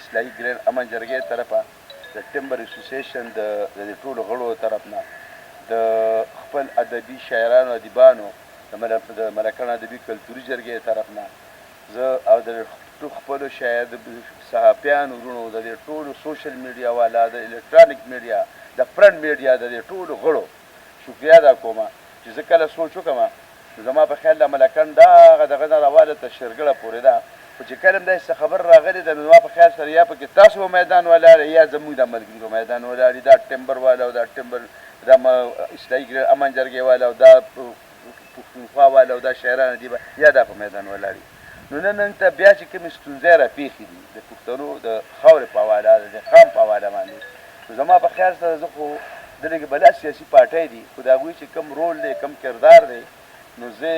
اصلاحي ګرین امن جرګې طرفه د ټمبر اسوسیشن د ټولو غړو طرف نه د خپل ادبي شاعرانو ادیبانو د ملکن ادبي کلتوري جرګې طرف نه زه او د خپلو صحافیانو وروڼو د دې ټولو سوشل میډیا والا د الکترونیک میډیا د فرنټ میډیا د دې ټولو غړو شکریه ادا کوم چې زه کله سوچ وکړم نو زما په خیال د ملکن دغه نه راواله تر شرګړه پورې ده خو چې کله هم داسې خبر راغلی ده نو زما په خیال سره یا پکې تاسو په میدان ولاړ یا زموږ د ملګري په میدان ولاړ دا ټمبر والا او دا ټمبر دا اصلاحي ګرین امن جرګې والا او دا پښتونخوا والا او دا شاعران دي یا دا په میدان ولاړ نو نن ته بیا چې کومې ستونزې راپېښې دي د پښتنو د خاورې په حواله د قام په حواله باندې نو زما په خیال سره زه خو دلته کې بلا سیاسي پارټۍ دي خو د هغوی چې کوم رول دی کوم کردار دی نو زه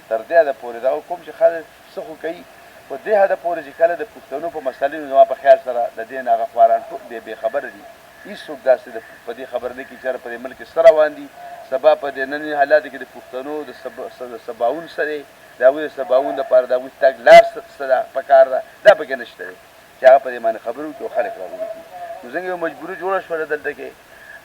تر دې حده پورې دغه کوم چې خلک څه خو کوي په دې حده پورې چې کله د پښتنو په مسلې نو زما په خیال سره د دې نه هغه خواران ټول بې خبره دي هېڅوک داسې په دې خبر نه کړي چې په دې ملک څه روان دي سبا په دې ننني حالاتو کې د پښتنو د سباوون څه دی د هغوی د سباوون دپاره د هغوی تګ لار څه ده پکار ده دا پکې نشته دی چې هغه په دې باندې خبرې وکړي او خلک راغونډ کړي نو څنګه یو مجبوري جوړه شوله دلته کې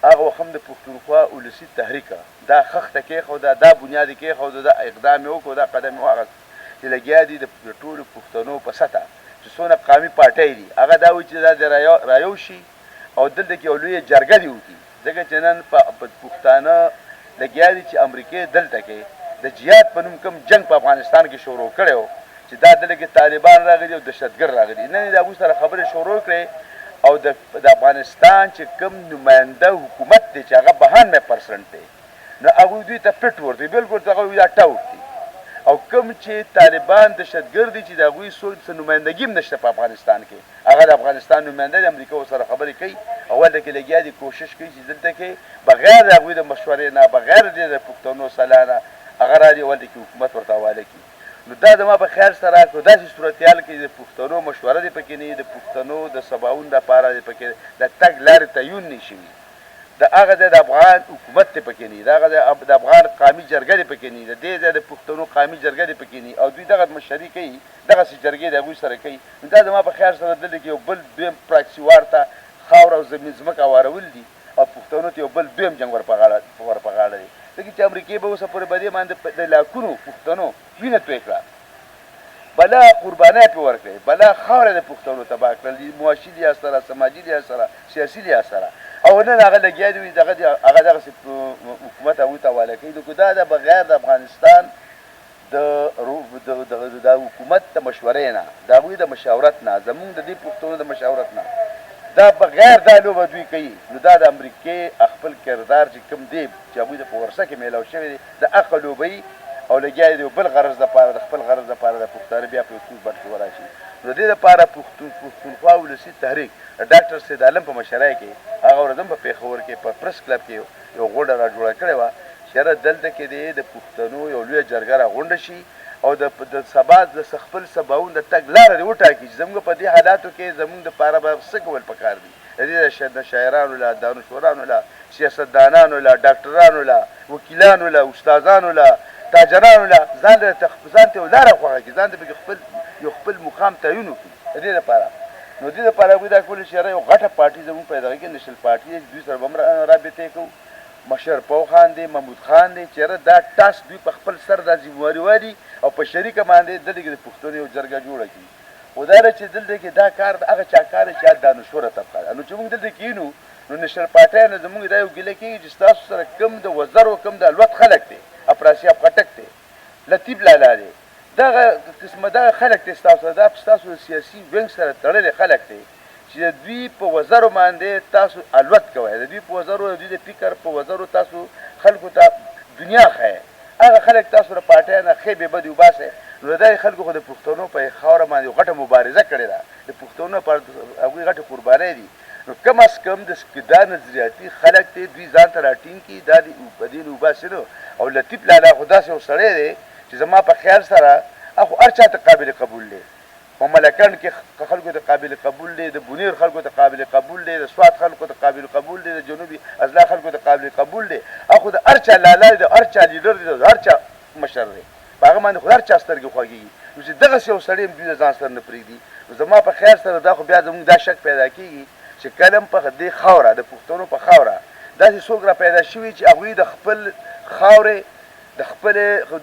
هغه وخت هم د پښتونخوا ولسي تحریکه دا خښته کېښوده دا بنیاد یې کېښوده دا اقدام یې وکړو دا قدم یې واخیست چې لګیا دي د ټولو پښتنو په سطحه چې څونه قامي پارټۍ دي هغه دا وایي چې دا د رایو شي او دلته کې یو لویه جرګه دې وکړي ځکه چې نن پښتانه لګیا دي چې امریکې دلته کې د جهاد په نوم کوم جنګ په افغانستان کې شروع کړی و چې دا دلته کې طالبان راغلي او دهشتګرد راغلي نن یې د هغوی سره خبرې شروع کړې او د افغانستان چې کوم نماینده حکومت دی چې هغه 92% دی نو هغوی دوی ته پټ ورته بلکل هغوی دا ټاوټ دي او کوم چې طالبان دهشتګرد دي چې د هغوی څه نمایندګي هم نشته په افغانستان کې هغه د افغانستان نماینده د امریکا ورسره خبرې کوي او هلته کې لګیا دي کوشش کوي چې دلته کې بغیر د هغوی د مشورې نه بغیر د پښتنو سلا نه هغه رالي هلته کې حکومت ورته حواله کړي نو دا زما په خیال سره که داسې صورتحال کې د پښتنو مشوره دې پکې نه وي د پښتنو د سباوون دپاره دې پکې د تګ لارې تعین نه شي د هغه ځای د افغان حکومت دې پکې نه وي د هغه ځای د افغان قامي جرګه دې پکې نه وي د دې ځای د پښتنو قامي جرګه دې پکې نه وي او دوی دغه مشري کوي دغسې جرګې د هغوی سره کوي نو دا زما په خیال سره دلته کې یو بل دویم پراکسي وار ته خاوره او زمین ځمکه وارول دي او پښتنو ته یو بل دویم جنګ ور په غاړه دی ځکه چې امریکې به اوسه پورې به دې باندې د لاکونو پښتنو وینه توی کړه بلا قربانۍ پې ورکړئ بلا خاوره د پښتنو تباه کړل معاشي لحاظ سره سماجي لحاظ سره سیاسي لحاظ سره او نن هغه لګیا دي هغه دغسې حکومت هغوی ته حواله کوي نو دا د بغیر د افغانستان د حکومت د مشورې نه د هغوی د مشاورت نه زمونږ د دې پښتنو د مشاورت نه دا بغیر دا لوبه دوی کوي نو دا د امریکې خپل کردار چې کوم دی چې هغوی د په ورسه کې میلاو شوی دی د هغه لوبوي او لګیا دی بل غرض دپاره د خپل غرض دپاره د پښتانه بیا په یو څوک بټ کې وراشي نو د دې دپاره پښتونخوا ولسي تحریک د ډاکټر سید عالم په مشرۍ کې هغه ورځ هم په پېښور کې په پرس کلب کې یو غونډه را جوړه کړې وه چې یاره دلته کې دی د پښتنو یو لویه جرګه را غونډه شي او د سبا د خپل سباوون د تګ لاره دې وټاکي چې زموږ په دې حالاتو کې زموږ دپاره به څه کول پکار دي د دې د شاعرانو له دانشورانو له سیاستدانانو له ډاکټرانو له وکیلانو له استادانو له تاجرانو له ځان ته یو لاره خوښه کړي ځان ته پکې یو خپل مقام تعین وکړي د دې لپاره نو دې لپاره هغوی دا کولی چې یاره یو غټه پارټي زموږ په اداره کې نشنل پارټي دی دوی سره به هم رابطې کوو مشر پو خان دی محمود خان دی چې یاره دا ټاس دوی په خپل سر دا ذمهواري والي او په شریکه باندې دلته کې د پښتنو یو جرګه جوړه کړي خو دا ده چې دلته کې دا کار د هغه چا کار دی چې دانشوره طبقه ده نو چې موږ دلته کښېنو نو نشنل پارټۍ نه زموږ دا یو ګیله کېږي چې ستاسو سره کم د وزرو کم د الوت خلک دی افراسیاب خټک دی لطیف لالا دی دغه قسمه دغه خلک دی ستاسو سره دا ستاسو د سیاسي وینګ سره تړلي خلک دی چې د دوی په وزرو باندې تاسو الوت کوئ د دوی په وزرو د دوی د فکر په وزرو تاسو خلکو ته دنیا ښیئ هغه خلک تاسو د پارټۍ نه ښې بې بدې وباسئ نو د دغې خلکو خو د پښتنو په خاوره باندې یو غټه مبارزه کړې ده د پښتنو لپاره هغوی غټې قربانۍ دي نو کم از کم دا نظریاتي خلک دی دوی ځان ته راټینګ کړي دا د دې نه وباسي نو او لطیف لالا خو داسې یو سړی دی چې زما په خیال سره هغه هر چا ته قابل قبول دی په ملکن کې خلکو ته قابل قبول دی د بونیر خلکو ته قابل قبول دی د سوات خلکو ته قابل قبول دی د جنوبي اضلاع خلکو ته قابل قبول دی هغه د هر چا لالا دی د هر چا لیډر دی د هر چا مشر دی په هغه باندې خو هر چا سترګې خوږېږي نو چې دغسې یو سړی هم دوی د ځان سره نه پرېږدي زما په خیال سره دا خو بیا زموږ دا شک پیدا کېږي چې کله په دې خاوره د پښتنو په خاوره داسې څوک را پیدا شوي چې هغوی د خپل خاورې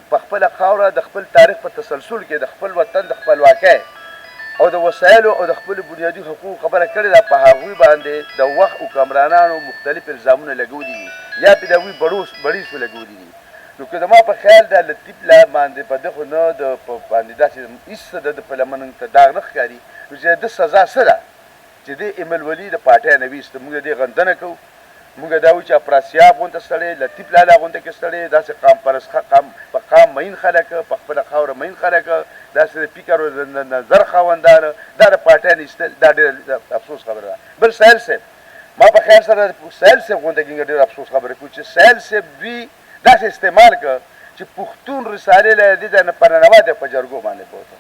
په خپله خاوره د خپل تاریخ په تسلسل کې د خپل وطن د خپلواکۍ او د وسایلو او د خپلو بنیادي حقوقو خبره کړې ده، په هغوی باندې د وخت حکمرانانو مختلف الزامونه لګولي دي یا پې د هغوی بړیسو لګولي دي. نو که زما په خیال دا لطیف لا باندې په ده خو نه د باندې داسې هېڅ څه د په لمن ته داغ نه ښکاري، نو چې د سزا څه ده چې دې ایمل ولي د پاټۍ نه ویسته. موږ د دې غندنه کوو، موږ دا وایو چې افراسیاب غونته سړی، لطیف لالا غونته کې سړی، داسې قام پرست په قام مین خلک، په خپله خاوره مین خلک، داسې د فکر او د نظر خاوندانه، دا د پاټۍ نه ایستل دا ډېر افسوس خبره ده. بل سهیل صاحب، ما په خیال سره سهیل صاحب غونته کې ډېر افسوس خبره کوو چې سهیل صاحب دوی داسې استعمال کړه چې پښتون رسالې له دې ځای نه په ننواتې په جرګو باندې بوته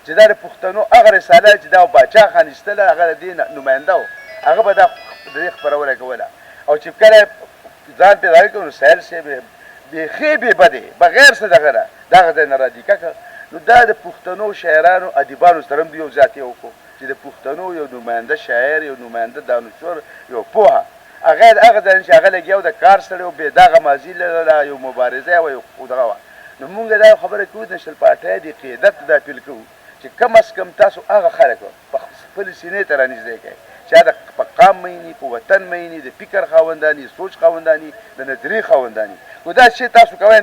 چې دا د پښتنو هغه رساله چې دا باچا خان ایستله هغه د دې نماینده و، هغه به دا د دې خپرونه کوله. او چې کله ځان پیدا کړو نو سهیل صاحب بیخي بې بدې بغیر څه دغه نه دغه ځای نه رادیکه کړه. نو دا د پښتنو شاعرانو ادیبانو سره هم یو ذاتي وکړو چې د پښتنو یو نماینده شاعر، یو نماینده دانشور، یو پوهه هغه هغه ځای چې هغه لګیا و د کار سړی و، بې دغه ماضي لرله، یو مبارزه وه، یو دغه وه. نو مونږ دا خبره کوو د نشل پارټۍ د قیادت دا اپیل کوو چې کم از کم تاسو هغه خلک په خپلې سینې ته رانږدې کړئ چې هغه په قام میني، په وطن میني، د فکر خاونداني، سوچ خاونداني، د نظریې خاونداني. نو دا شی تاسو کوئ،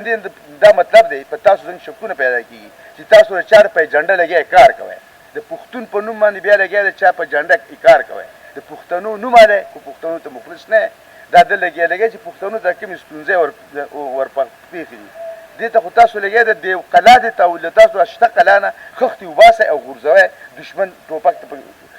دا مطلب دی په تاسو څنګه شکونه پیدا کېږي چې تاسو د چا په جنډه لګیا کار کوئ، د پښتون په نوم باندې بیا لګیا د چا په جنډه کار کوئ، د پښتنو نوم دی خو پښتنو ته مخلص نه دا د لګیا چې پښتنو ته کومې ستونزې ورپېښې دي دې ته خو تاسو لګیا د دې قلا دې ته او له تاسو شته قلا نه خښتې وباسئ او غورځوئ دښمن ټوپک ته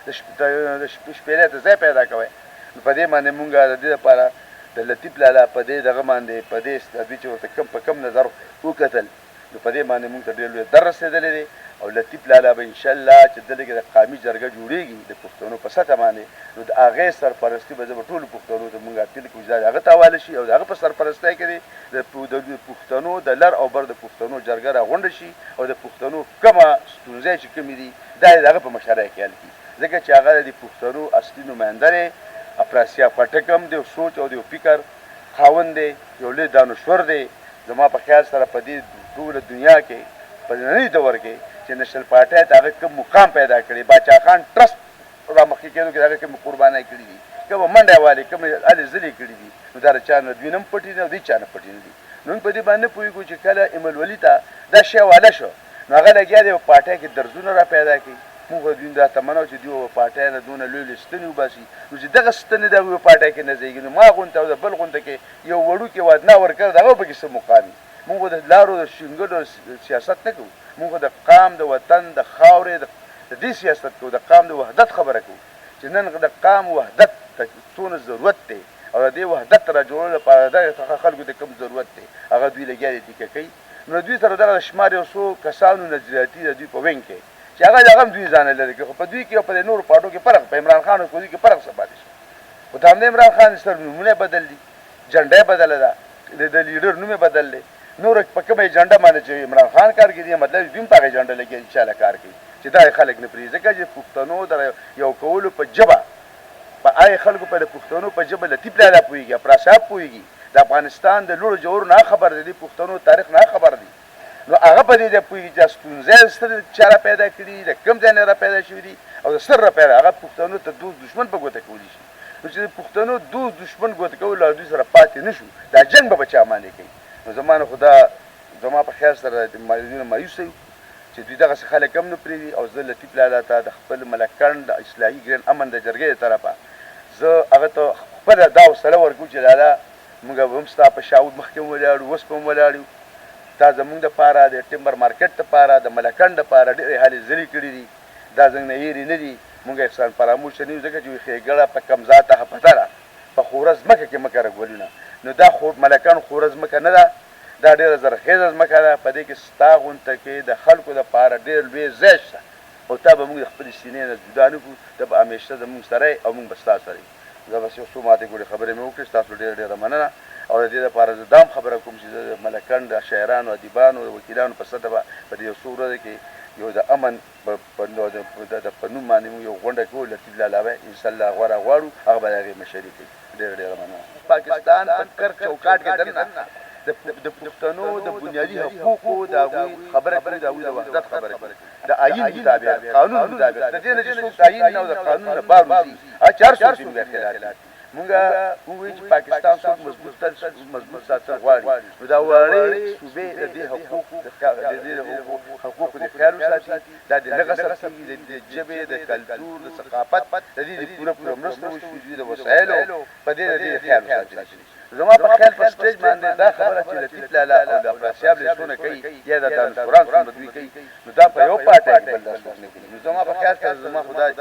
د شپېلۍ ته ځای پیدا کوئ. نو په دې باندې مونږ د دې لپاره د لطیف لالا په دې دغه باندې په دې دوی چې ورته کم په کم نظر وکتل نو په دې باندې مونږ ته ډېر لوی در رسېدلی دی. او لطیف لالا به انشاءالله چې دلته کې د قامي جرګه جوړېږي د پښتنو په سطحه باندې نو د هغې سرپرستي به زه به ټولو پښتنو ته مونږ اپیل کوو چې دا د هغه ته حواله شي او د هغه په سرپرستۍ کې د پښتنو د لر او بر د پښتنو جرګه راغونډه شي او د پښتنو کومه ستونزې چې کومې دي دا یې د هغه په مشرۍ کې حل کړي، ځکه چې هغه د پښتنو اصلي نماینده دی. افراسیاب خټک هم د یو سوچ او د یو فکر خاوند دی، یو لوی دانشور دی. زما په خیال سره په دې ټوله دنیا کې په ننني دور کې چې نشل پارټۍ ته هغه کوم مقام پیدا کړی، باچا خان ټرست رامخکې کېدو کې هغه کومې قربانۍ کړي دي، کومه منډې والې کومې هلې ځلې کړي دي، نو دا د چا نه دوی نه هم پټي دي او دوی چا نه پټي نه دي. نو موږ په دې باندې نه پوهېږو چې کله ایمل ولي ته دا شی واله شو نو هغه لګیا دی په پارټۍ کې درزونه را پیدا کړي. موږ خو دوی دا تمنا چې دوی په پارټۍ نه دونه لوی لوی ستنې وباسي نو چې دغه ستنې د هغوی په پارټۍ کې نه ځایږي نو ما غونته او د بل غونته کې یو وړوکی وعدنه ورکړه د هغه پکې څه مقام وي. موږ د لارو د شینګلو سیاست نه کوو، موږ د قام د وطن د خاورې د دې سیاست کوو، د قام د وحدت خبره کوو چې نن د قام وحدت ته څونه ضرورت دی او د دې وحدت را جوړولو لپاره دغه خلکو ته کوم ضرورت دی هغه دوی لګیا دي ټیکه کوي. نو دوی سره دغه شمار یو څو کسانو نظریاتي د دوی په وینګ کې چې هغه هم دوی ځان لري خو په دوی کې او په نورو پاټو کې فرق، په عمران خان او دوی کې فرق څه پاتې شو. خو د همدې عمران خان سره نومونه بدل دي، جنډه بدله ده، د لیډر نوم بدل دی، نور په کومه جنډه باندې چې عمران خان کار کوي مطلب دوی هم په هغې جنډه لګیا دي چې هله کار کوي چې دا خلک نه پرېږدي. ځکه چې پښتنو د یو کولو په ژبه په هغې خلکو په د پښتنو په ژبه لطیف لالا پوهېږي، افراسیاب پوهېږي، د افغانستان د لوړو جوړو نه خبر دی، د پښتنو تاریخ نه خبر دی. نو هغه په دې پوهېږي چې ستونزې سترې چا را پیدا کړي، د کوم ځای نه را پیدا شوي دي او د سر را پیدا هغه پښتنو ته دوست دښمن په ګوته کولی شي. نو چې د پښتنو دوست دښمن ګوته کولو او دوی سره پاتې نه شو دا جنګ به چا باندې کوي. نو زما نه خو دا زما په خیال سره د مایوسونه مایوس یم چې دوی دغسې خلک هم نه پرېږدي. او زه لطیف لالا ته د خپل ملکڼ د اصلاحي ګرین امن د جرګې د طرفه زه هغه ته خپله دا حوصله ورکوم چې لالا موږ هم ستا په شاود مخکې هم ولاړو، اوس به هم ولاړ یو. دا زموږ دپاره د ټمبر مارکیټ دپاره د ملکڼ دپاره ډېرې هلې ځلې کړي دي، دا زموږ نه هېرې نه دي. موږ احسان فراموشه نه یو ځکه چې ښېګړه په کمزاته حفتره په خوره ځمکه کې مه کره ګلونه. نو دا ملکڼ خوره ځمکه نه ده، دا ډېره زرخیزه ځمکه ده، په دې کې ستا غونته کې د خلکو دپاره ډېر لوی ځای شته او تا به موږ د خپلې سینې نه جدا نه کړو، ته به همیشه زموږ سره یې او موږ به ستا سره یو. زه بس یو څو ماتې ګوډې خبرې مې وکړې، ستاسو ډېره ډېره مننه. او د دې لپاره زه دا هم خبره کوم چې زه د ملکڼ د شاعرانو ادیبانو د وکیلانو په سطحه به په دې یو څو ورځو کې یو د امن د په نوم باندې موږ یو غونډه کوو لطیف لالا به انشاءالله غوره غواړو هغه به د هغې مشري کوي ډېره مننه پاکستان په کر چوکاټ کې دننه د پښتنو د بنیادي حقوقو د هغوی خبره کوي د هغوی د وحدت خبره کوي د آیین مطابق قانون مطابق د دې نه چې څوک آیین نه او د قانون نه بار وځي هغه چار څوک موږ خلال موږ وایو چې پاکستان څوک مضبوط ساتل غواړي نو دا وړې صوبې د دې حقوقو د خیال وساتي دا د دغه سره د ژبې د کلتور د ثقافت د دې پوره مرسته وشي د وسایلو په دې د دې خیال وساتي زما په خیال په سټیج باندې دا خبره چې لطیف لالا او د افراسیاب لیسونه کوي یا د دانشوران څومره دوی کوي نو دا په یو پاټی کې بل دا څوک نه کوي نو زما په خیال کې زما خدای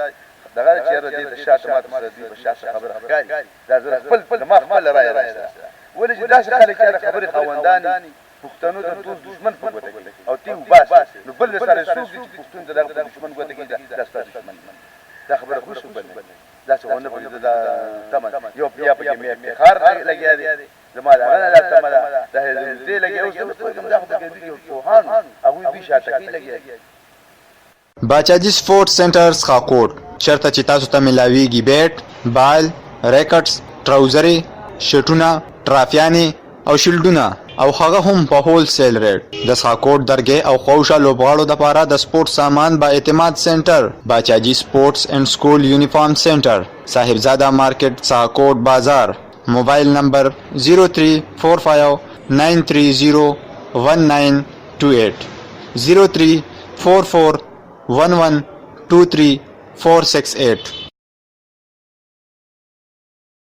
دغه چېرې دې د شاته ماته سره دوی په شاته خبره ښکاري دا زه خپل ما خپل رایه راځه ولې چې داسې خلک چې خبرې خاوندان پښتنو د ټول دشمن په ګوته کوي او تی وباس نو بل سره څوک چې پښتون دغه دشمن ګوته کوي دا ستاسو دشمن دا خبره خو شو بل دا څه ونه پوهېده دا تمه یو بیا پکې مې افتخار لګیا دی زما د هغه نه دا تمه ده د دې لګیا اوس زه پوهېږم دا خو پکې دي پوهان هغوی دوی شاته کې لګیا دي باچاجي سپورټ سنټر څښاکوټ چېرته چې تاسو ته میلاویږي بیټ بال ریکټس ټراوزرې شټونه ټرافیانې او شیلډونه او هغه هم په هول سیل ریټ د څښاکوټ درګې او خوشه لوبغاړو دپاره د سپورټ سامان با اعتماد سنټر باچاجي سپورټس اینڈ سکول یونیفارم سنټر صاحبزاده مارکیټ څښاکوټ بازار موبایل نمبر 0345931928 03441123 468